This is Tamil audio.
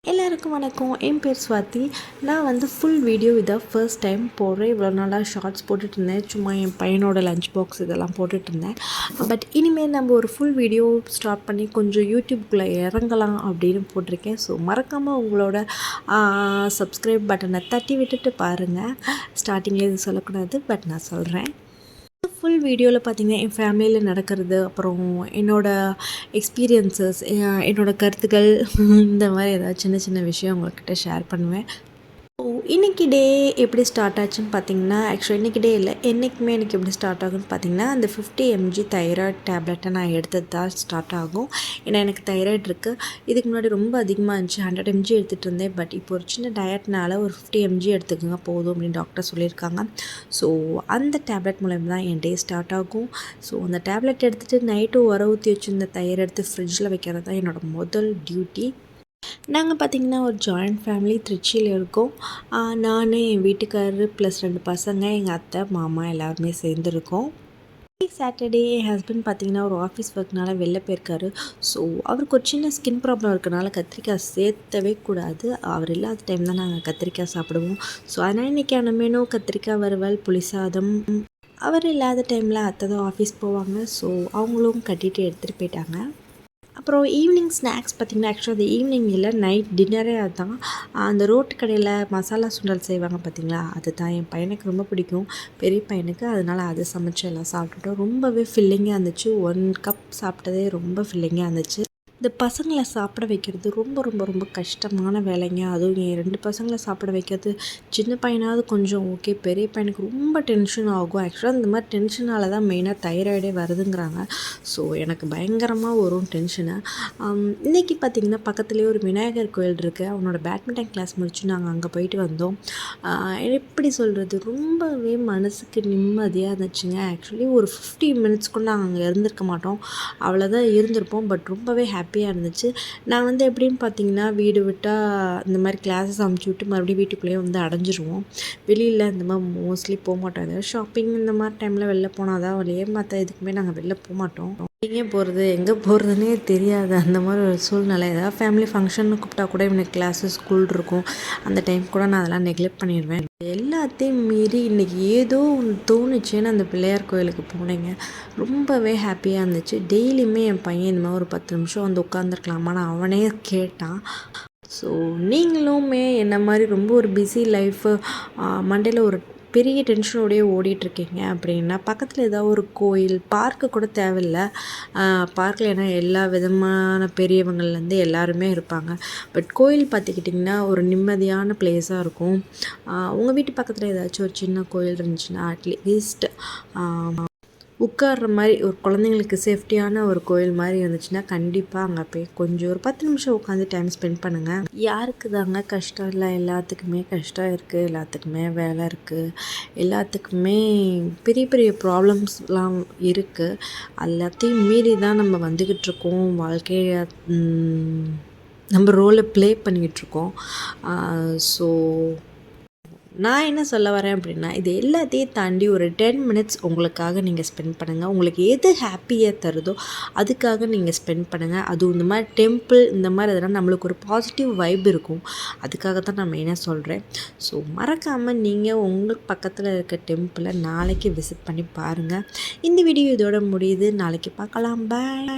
எல்லாருக்கும் வணக்கம். என் பேர் ஸ்வாதி. நான் வந்து ஃபுல் வீடியோ இதை ஃபர்ஸ்ட் டைம் போடுறேன். இவ்வளோ நாளாக ஷார்ட்ஸ் போட்டுட்ருந்தேன், சும்மா என் பையனோட லஞ்ச் பாக்ஸ் இதெல்லாம் போட்டுட்ருந்தேன். பட் இனிமேல் நம்ம ஒரு ஃபுல் வீடியோ ஸ்டார்ட் பண்ணி கொஞ்சம் யூடியூப்குள்ளே இறங்கலாம் அப்படின்னு போட்டிருக்கேன். ஸோ மறக்காமல் உங்களோட சப்ஸ்கிரைப் பட்டனை தட்டி விட்டுட்டு பாருங்கள். ஸ்டார்டிங்கில் இது சொல்லக்கூடாது, பட் நான் சொல்கிறேன். ஃபுல் வீடியோவில் பார்த்திங்கன்னா என் ஃபேமிலியில் நடக்கிறது, அப்புறம் என்னோடய எக்ஸ்பீரியன்ஸஸ், என்னோடய கருத்துக்கள், இந்த மாதிரி ஏதாவது சின்ன சின்ன விஷயம் உங்கள்கிட்ட ஷேர் பண்ணுவேன். இன்றைக்கி டே எப்படி ஸ்டார்ட் ஆச்சுன்னு பார்த்தீங்கன்னா, ஆக்சுவலாக இன்றைக்கி டே இல்லை, என்றைக்குமே எனக்கு எப்படி ஸ்டார்ட் ஆகுன்னு பார்த்தீங்கன்னா, அந்த 50 mg தைராய்டு டேப்லெட்டை நான் எடுத்தது தான் ஸ்டார்ட் ஆகும். ஏன்னா எனக்கு தைராய்டு இருக்குது. இதுக்கு முன்னாடி ரொம்ப அதிகமாக இருந்துச்சு, 100 mg எடுத்துகிட்டு இருந்தேன். பட் இப்போ ஒரு சின்ன டயட்னால ஒரு 50 mg எடுத்துக்கோங்க போதும் அப்படின்னு டாக்டர் சொல்லியிருக்காங்க. ஸோ அந்த டேப்லெட் மூலம் தான் என் டே ஸ்டார்ட் ஆகும். ஸோ அந்த டேப்லெட் எடுத்துகிட்டு நைட்டு ஊற்றி வச்சுருந்த தயிர் எடுத்து ஃப்ரிட்ஜில் வைக்கிறது தான் என்னோடய முதல் டியூட்டி. நாங்கள் பார்த்திங்கன்னா ஒரு ஜாயிண்ட் ஃபேமிலி திருச்சியில் இருக்கோம். நான், என் வீட்டுக்காரர் ப்ளஸ் 2 பசங்க, எங்கள் அத்தை, மாமா எல்லாருமே சேர்ந்துருக்கோம். சாட்டர்டே என் ஹஸ்பண்ட் பார்த்திங்கன்னா ஒரு ஆஃபீஸ் ஒர்க்னால வெளில போயிருக்காரு. ஸோ அவருக்கு ஒரு சின்ன ஸ்கின் ப்ராப்ளம் இருக்கிறனால கத்திரிக்காய் சேர்த்தவே கூடாது. அவர் இல்லாத டைம் தான் நாங்கள் கத்திரிக்காய் சாப்பிடுவோம். ஸோ அதனால் இன்றைக்கான மெனு கத்திரிக்காய் வறுவல், புளி சாதம். அவர் இல்லாத டைமில் அத்தை தான் ஆஃபீஸ் போவாங்க. ஸோ அவங்களும் கட்டிட்டு எடுத்துகிட்டு போயிட்டாங்க. அப்புறம் ஈவினிங் ஸ்நாக்ஸ் பார்த்திங்கன்னா, ஆக்சுவலாக அது ஈவினிங் இல்லை, நைட் டின்னரே அதுதான். அந்த ரோட்டு கடையில் மசாலா சுண்டல் செய்வாங்க பார்த்திங்களா, அது தான் என் பையனுக்கு ரொம்ப பிடிக்கும், பெரிய பையனுக்கு. அதனால் அதை சமைச்சு எல்லாம் சாப்பிட்டுட்டோம். ரொம்பவே ஃபில்லிங்காக இருந்துச்சு. 1 கப் சாப்பிட்டதே ரொம்ப ஃபில்லிங்காக இருந்துச்சு. இந்த பசங்களை சாப்பிட வைக்கிறது ரொம்ப ரொம்ப ரொம்ப கஷ்டமான வேலைங்க. அதுவும் என் 2 பசங்களை சாப்பிட வைக்கிறது, சின்ன பையனாவது கொஞ்சம் ஓகே, பெரிய பையனுக்கு ரொம்ப டென்ஷன் ஆகும். ஆக்சுவலாக இந்த மாதிரி டென்ஷனால் தான் மெயினாக தைராய்டே வருதுங்கிறாங்க. ஸோ எனக்கு பயங்கரமாக வரும் டென்ஷனு. இன்றைக்கி பார்த்திங்கன்னா பக்கத்துலேயே ஒரு விநாயகர் கோயில் இருக்குது. அவனோட பேட்மிண்டன் கிளாஸ் முடிச்சு நாங்கள் அங்கே போயிட்டு வந்தோம். எப்படி சொல்கிறது, ரொம்பவே மனசுக்கு நிம்மதியாக இருந்துச்சுங்க. ஆக்சுவலி ஒரு 50 மினிட்ஸ் கூட நாங்கள் அங்கே இருந்திருக்க மாட்டோம், அவ்வளோதான் இருந்திருப்போம். பட் ரொம்பவே ஹாப்பியாக இருந்துச்சு. நான் வந்து எப்படின்னு பார்த்தீங்கன்னா, வீடு விட்டால் இந்த மாதிரி கிளாஸஸ் அமுச்சு விட்டு மறுபடியும் வீட்டுக்குள்ளேயே வந்து அடைஞ்சிருவோம். வெளியில் இந்த மாதிரி மோஸ்ட்லி போக மாட்டோம். ஏதாவது ஷாப்பிங் இந்த மாதிரி டைமில் வெளில போனால் தான் வழியே, மற்ற இதுக்குமே நாங்கள் வெளில போக மாட்டோம். எங்கே போகிறதுனே தெரியாது அந்த மாதிரி ஒரு சூழ்நிலை. ஏதாவது ஃபேமிலி ஃபங்க்ஷன்னு கூப்பிட்டா கூட இவனுக்கு கிளாஸு ஸ்கூல் இருக்கும், அந்த டைம் கூட நான் அதெல்லாம் நெக்லெக்ட் பண்ணிடுவேன். எல்லாத்தையும் மீறி இன்றைக்கி ஏதோ ஒன்று தோணுச்சேன்னு அந்த பிள்ளையார் கோயிலுக்கு போனேங்க. ரொம்பவே ஹாப்பியாக இருந்துச்சு. டெய்லியுமே என் பையன் இந்த மாதிரி ஒரு 10 நிமிஷம் வந்து உட்காந்துருக்கலாமான்னு அவனே கேட்டான். ஸோ நீங்களுமே என்ன மாதிரி ரொம்ப ஒரு பிஸி லைஃபு, மண்டேல ஒரு பெரிய டென்ஷனோடையே ஓடிட்டுருக்கீங்க அப்படின்னா, பக்கத்தில் ஏதாவது ஒரு கோயில், பார்க்கு கூட தேவையில்லை. பார்க்கில் ஏன்னா எல்லா விதமான பெரியவங்கள்லேருந்து எல்லாருமே இருப்பாங்க. பட் கோயில் பார்த்துக்கிட்டிங்கன்னா ஒரு நிம்மதியான பிளேஸாக இருக்கும். உங்கள் வீட்டு பக்கத்தில் ஏதாச்சும் ஒரு சின்ன கோயில் இருந்துச்சுன்னா, அட்லீஸ்ட் உட்கார்ற மாதிரி ஒரு குழந்தைங்களுக்கு சேஃப்டியான ஒரு கோயில் மாதிரி இருந்துச்சுன்னா கண்டிப்பாக அங்கே போய் கொஞ்சம் ஒரு 10 நிமிஷம் உட்காந்து டைம் ஸ்பெண்ட் பண்ணுங்கள். யாருக்கு தாங்க கஷ்டம் இல்லை, எல்லாத்துக்குமே கஷ்டம் இருக்குது, எல்லாத்துக்குமே வேலை இருக்குது, எல்லாத்துக்குமே பெரிய பெரிய ப்ராப்ளம்ஸ்லாம் இருக்குது. எல்லாத்தையும் மீறி தான் நம்ம வந்துக்கிட்டு வாழ்க்கையை நம்ம ரோலை ப்ளே பண்ணிக்கிட்டுருக்கோம். ஸோ நான் என்ன சொல்ல வரேன் அப்படின்னா, இது எல்லாத்தையும் தாண்டி ஒரு 10 மினிட்ஸ் உங்களுக்காக நீங்கள் ஸ்பெண்ட் பண்ணுங்கள். உங்களுக்கு எது ஹாப்பியாக தருதோ அதுக்காக நீங்கள் ஸ்பெண்ட் பண்ணுங்கள். அதுவும் இந்த மாதிரி டெம்பிள் இந்த மாதிரி எதனால் நம்மளுக்கு ஒரு பாசிட்டிவ் வைப் இருக்கும். அதுக்காக தான் நான் மெயினாக சொல்கிறேன். ஸோ மறக்காமல் நீங்கள் உங்களுக்கு பக்கத்தில் இருக்க டெம்பிளை நாளைக்கு விசிட் பண்ணி பாருங்கள். இந்த வீடியோ இதோட முடியுது. நாளைக்கு பார்க்கலாம். பாய்.